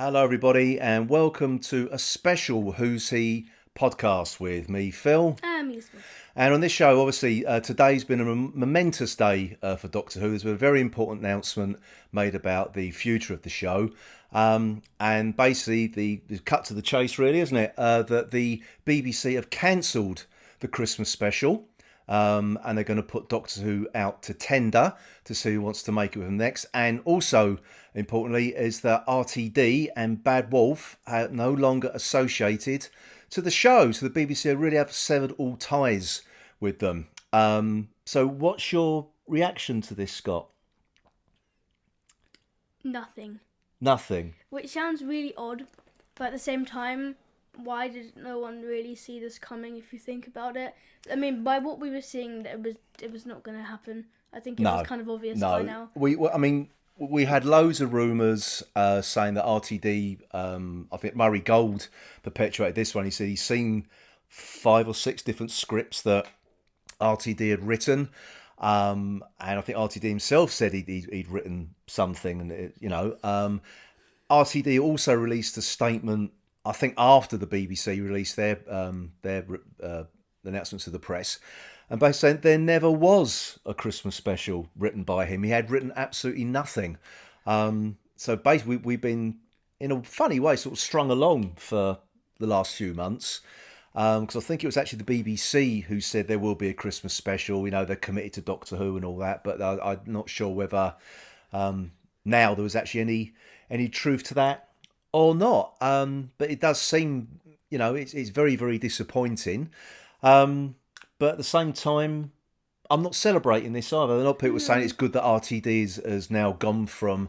Hello, everybody, and welcome to a special Who's He podcast with me, Phil. Useful. And on this show, obviously, today's been a momentous day for Doctor Who. There's been a very important announcement made about the future of the show. And basically, the cut to the chase, really, isn't it? That the BBC have cancelled the Christmas special. And they're going to put Doctor Who out to tender to see who wants to make it with them next. And also, importantly, is that RTD and Bad Wolf are no longer associated to the show. So the BBC really have severed all ties with them. So what's your reaction to this, Scott? Nothing. Nothing. Which sounds really odd, but at the same time, why did no one really see this coming if you think about it? I mean, by what we were seeing, it was not going to happen. I think it was kind of obvious by now. We had loads of rumours saying that RTD, I think Murray Gold perpetuated this one. He said he's seen 5 or 6 different scripts that RTD had written. And I think RTD himself said he'd written something. And, RTD also released a statement, I think, after the BBC released their announcements to the press. And basically saying there never was a Christmas special written by him. He had written absolutely nothing. So basically we've been, in a funny way, sort of strung along for the last few months. Because I think it was actually the BBC who said there will be a Christmas special. You know, they're committed to Doctor Who and all that. But I'm not sure whether now there was actually any truth to that or not. But it does seem, it's very, very disappointing. But at the same time, I'm not celebrating this either. A lot of people are saying it's good that RTD has now gone from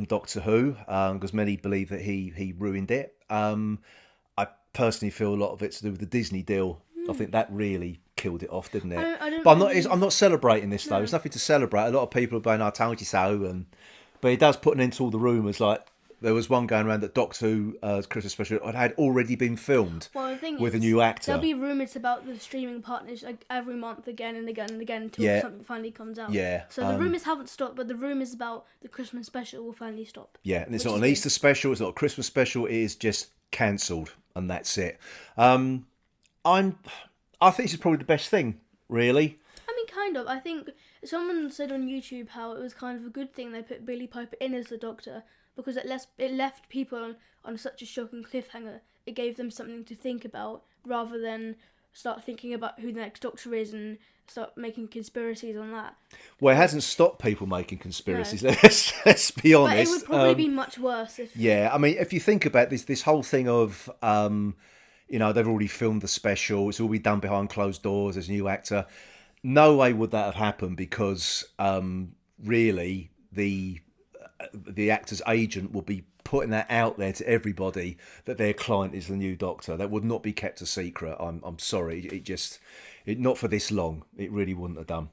Doctor Who, because many believe that he ruined it. I personally feel a lot of it's to do with the Disney deal. I think that really killed it off, didn't it? I'm not celebrating this though. There's nothing to celebrate. A lot of people are going, "I told you so," but it does put an end to all the rumours. Like, there was one going around that Doctor Who Christmas special had already been filmed with a new actor. There'll be rumours about the streaming partners like every month again and again and again until something finally comes out. Yeah. So the rumours haven't stopped, but the rumours about the Christmas special will finally stop. Yeah, and it's not an Easter special, it's not a Christmas special, it is just cancelled, and that's it. I think this is probably the best thing, really. I mean, kind of. I think someone said on YouTube how it was kind of a good thing they put Billie Piper in as the Doctor, because it left people on such a shocking cliffhanger. It gave them something to think about, rather than start thinking about who the next Doctor is and start making conspiracies on that. Well, it hasn't stopped people making conspiracies, no. Let's be honest. But it would probably be much worse if... Yeah, I mean, if you think about this whole thing of, they've already filmed the special, it's all been done behind closed doors, there's a new actor. No way would that have happened, because really the actor's agent will be putting that out there to everybody that their client is the new Doctor. That would not be kept a secret. I'm sorry. It not for this long. It really wouldn't have done.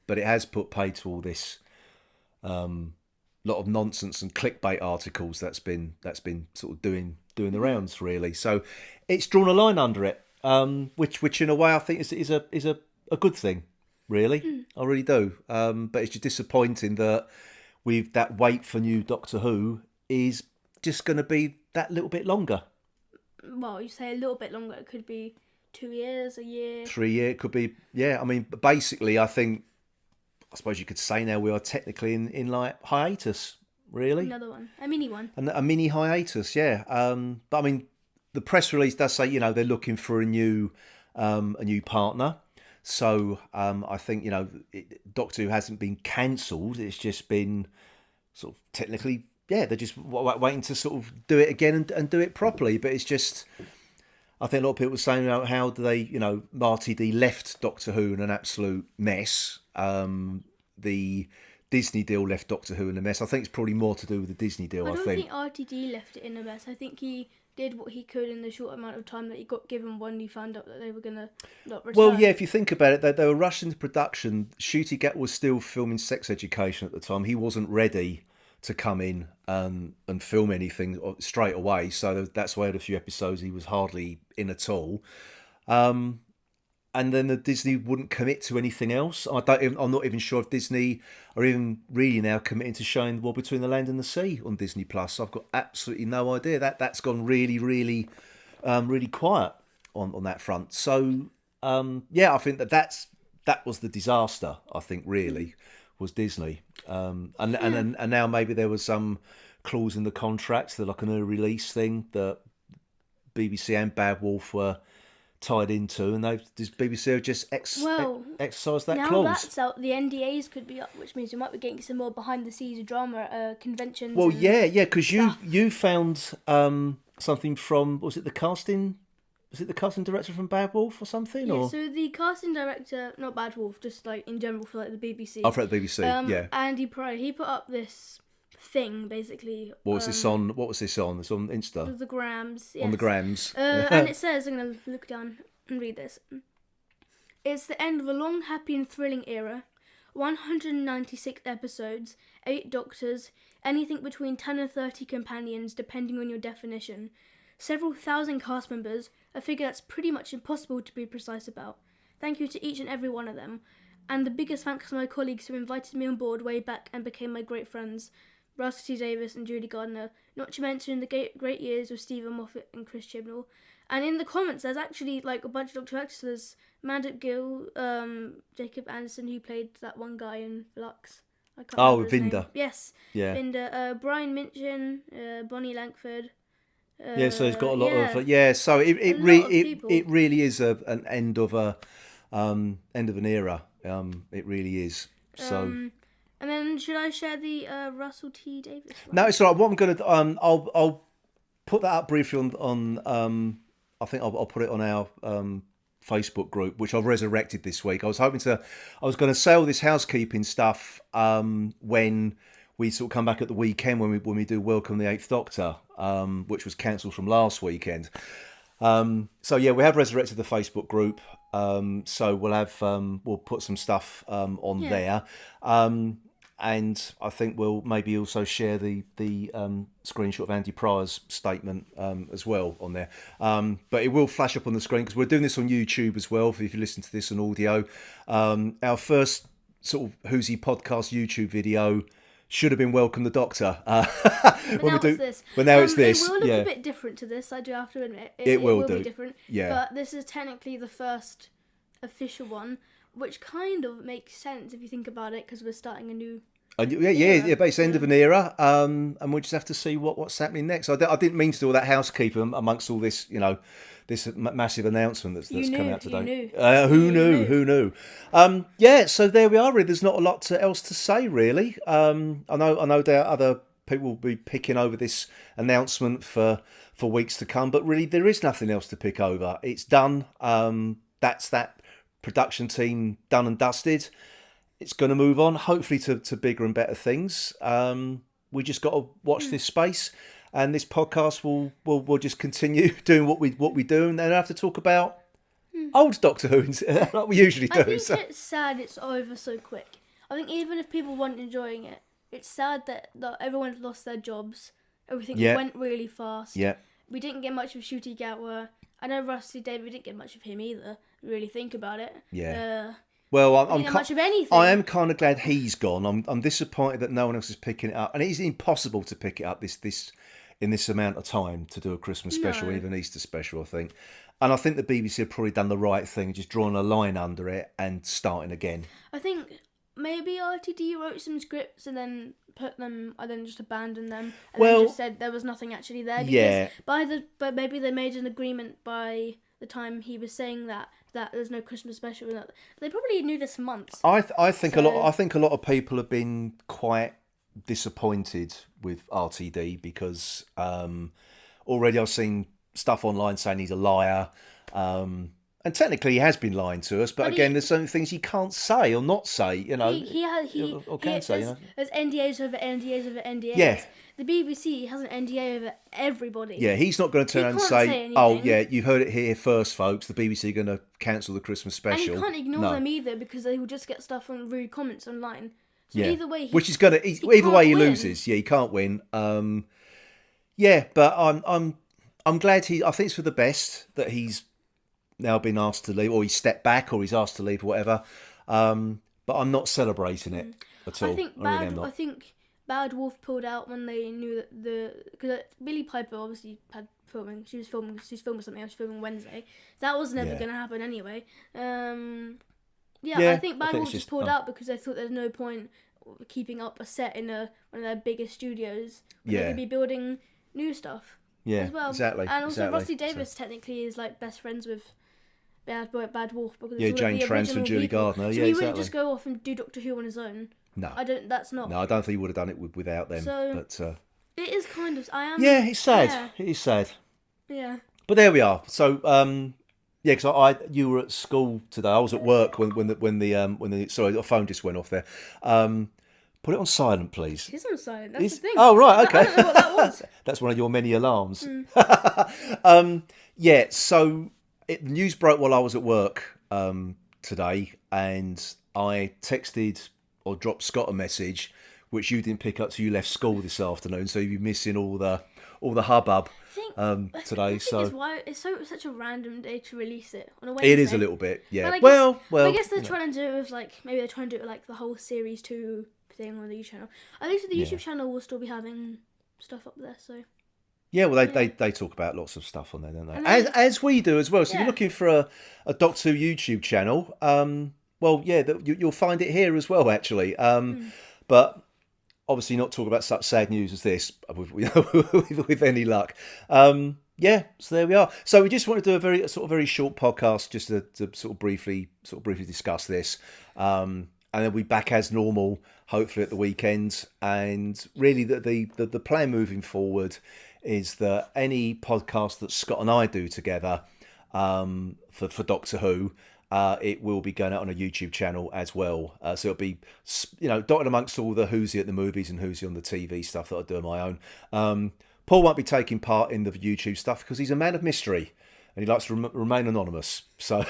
But it has put paid to all this lot of nonsense and clickbait articles that's been sort of doing the rounds, really. So it's drawn a line under it, which in a way I think is a good thing, really. I really do. But it's just disappointing that that wait for new Doctor Who is just going to be that little bit longer. Well, you say a little bit longer. It could be 2 years, a year. 3 years, it could be, yeah. I mean, basically, I suppose you could say now we are technically in like hiatus, really. Another one, a mini one. A mini hiatus, yeah. But I mean, the press release does say, they're looking for a new partner. So I think, Doctor Who hasn't been cancelled. It's just been sort of technically, they're just waiting to sort of do it again and do it properly. But it's just, I think a lot of people were saying, how do they, RTD left Doctor Who in an absolute mess. The Disney deal left Doctor Who in a mess. I think it's probably more to do with the Disney deal, I don't think RTD left it in a mess. I think he did what he could in the short amount of time that he got given when he found out that they were going to not return. Well, yeah, if you think about it, they were rushed into production. Ncuti Gat was still filming Sex Education at the time. He wasn't ready to come in and film anything straight away. So that's why I had a few episodes he was hardly in at all. And and then the Disney wouldn't commit to anything else. I'm not even sure if Disney are even really now committing to showing War Between the Land and the Sea on Disney Plus. I've got absolutely no idea. That's gone really, really, really quiet on that front. So I think that was the disaster. I think really was Disney, and now maybe there was some clause in the contract that like an early release thing that BBC and Bad Wolf were tied into, and this BBC have just exercised that now clause. That's out, the NDAs could be up, which means we might be getting some more behind the scenes drama conventions. Well, because you found something from, was it the casting director from Bad Wolf or something? Yeah, so the casting director, not Bad Wolf, just like in general for like the BBC. Oh, for the BBC, yeah. Andy Pryor, he put up this thing basically. What was this on? It's on Insta. The grams. Yes. On the grams. And it says, I'm going to look down and read this. It's the end of a long, happy and thrilling era. 196 episodes, 8 doctors, anything between 10 and 30 companions depending on your definition. Several thousand cast members, a figure that's pretty much impossible to be precise about. Thank you to each and every one of them. And the biggest thanks to my colleagues who invited me on board way back and became my great friends. Russell T Davies and Julie Gardner, not to mention the great years with Stephen Moffat and Chris Chibnall. And in the comments, there's actually like a bunch of Doctor Extras. Mandip Gill, Jacob Anderson, who played that one guy in Flux. I can't remember his name. Vinda. Yes, yeah. Vinda. Brian Minchin, Bonnie Langford. So it's got a lot of So it really is an end of an era. It really is. So. And then should I share the Russell T Davies one? No, it's all right. What I'm going to I'll put that up briefly on I think I'll put it on our Facebook group, which I've resurrected this week. I was going to say all this housekeeping stuff when we sort of come back at the weekend when we do Welcome the Eighth Doctor, which was cancelled from last weekend. So we have resurrected the Facebook group. So we'll put some stuff on there. And I think we'll maybe also share the screenshot of Andy Pryor's statement as well on there. But it will flash up on the screen because we're doing this on YouTube as well. If you listen to this on audio, our first sort of Who's He podcast YouTube video should have been Welcome the Doctor. But now it's this. It will look a bit different to this, I do have to admit. It will be different. Yeah. But this is technically the first official one, which kind of makes sense if you think about it, because we're starting a new but it's the end of an era, and we'll just have to see what's happening next. I didn't mean to do all that housekeeping amongst all this, this massive announcement that's coming out today. Who knew? So there we are. Really, there's not a lot else to say, really. I know there are other people will be picking over this announcement for weeks to come, but really there is nothing else to pick over. It's done. That's that production team done and dusted. It's going to move on, hopefully to bigger and better things. We just got to watch this space, and this podcast will just continue doing what we do, and then have to talk about old Doctor Who like we usually do. I think it's sad it's over so quick. I think even if people weren't enjoying it, it's sad that everyone's lost their jobs. Everything went really fast. Yeah. We didn't get much of Shooty Gatwa. I know Rusty David, we didn't get much of him either. Really think about it. Yeah. Well, I'm much of anything. I am kind of glad he's gone. I'm disappointed that no one else is picking it up, and it is impossible to pick it up this in this amount of time to do a Christmas special, even Easter special, I think. And I think the BBC have probably done the right thing, just drawing a line under it and starting again. I think maybe RTD wrote some scripts and then put them, and then just abandoned them, and then just said there was nothing actually there. Because but maybe they made an agreement by the time he was saying that there's no Christmas special. That they probably knew this for months. I think a lot of people have been quite disappointed with RTD because already I've seen stuff online saying he's a liar. And technically he has been lying to us, but again, there's certain things he can't say or not say, There's NDAs over NDAs over NDAs. Yeah. The BBC has an NDA over everybody. Yeah, he's not going to turn around and say, oh, yeah, you've heard it here first, folks. The BBC are going to cancel the Christmas special. And you can't ignore them either, because they will just get stuff on rude comments online. So either way, either way he loses. Yeah, he can't win. But I'm glad I think it's for the best that he's now been asked to leave, or he's stepped back, or he's asked to leave, or whatever. But I'm not celebrating it at all. I think Bad Wolf pulled out when they knew that because Billie Piper obviously had filming. She's filming something else. She's filming Wednesday. That was never going to happen anyway. I think Bad Wolf just pulled out because they thought there's no point keeping up a set in one of their biggest studios. They could be building new stuff. Yeah, as well. Exactly. And also, exactly. Rusty Davis technically is like best friends with Bad Wolf because Jane Transfer and Julie Gardner. So he wouldn't just go off and do Doctor Who on his own. No, That's not. No, I don't think he would have done it without them. So but it is kind of. I am. Yeah, it's sad. Yeah. It is sad. Yeah. But there we are. So because you were at school today. I was at work when the sorry, the phone just went off there. Put it on silent, please. It's on silent. That's the thing. Oh right, okay. I don't know what that was. That's one of your many alarms. So the news broke while I was at work today, and I texted or dropped Scott a message, which you didn't pick up till you left school this afternoon. So you're missing all the hubbub today. It's such a random day to release it on a Wednesday. It is a little bit, yeah. I guess they're trying to do it with maybe they're trying to do it like the whole series 2 thing on the YouTube channel. At least the YouTube channel will still be having stuff up there. So. Yeah, well, they talk about lots of stuff on there, don't they? As we do as well. So if you're looking for a Doctor Who YouTube channel, you'll find it here as well, actually. But obviously not talk about such sad news as this, with any luck. So there we are. So we just want to do a very short podcast just to sort of briefly discuss this. And then we'll be back as normal, hopefully at the weekend. And really the plan moving forward is that any podcast that Scott and I do together for Doctor Who, it will be going out on a YouTube channel as well. So it'll be, dotted amongst all the Who's He at the movies and Who's He on the TV stuff that I do on my own. Paul won't be taking part in the YouTube stuff because he's a man of mystery and he likes to remain anonymous. So,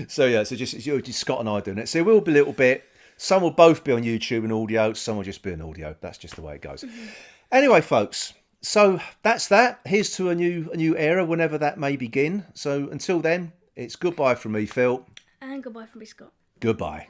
just Scott and I doing it. So it will be a little bit. Some will both be on YouTube and audio. Some will just be on audio. That's just the way it goes. Mm-hmm. Anyway, folks. So that's that. Here's to a new era, whenever that may begin. So until then, it's goodbye from me, Phil. And goodbye from me, Scott. Goodbye.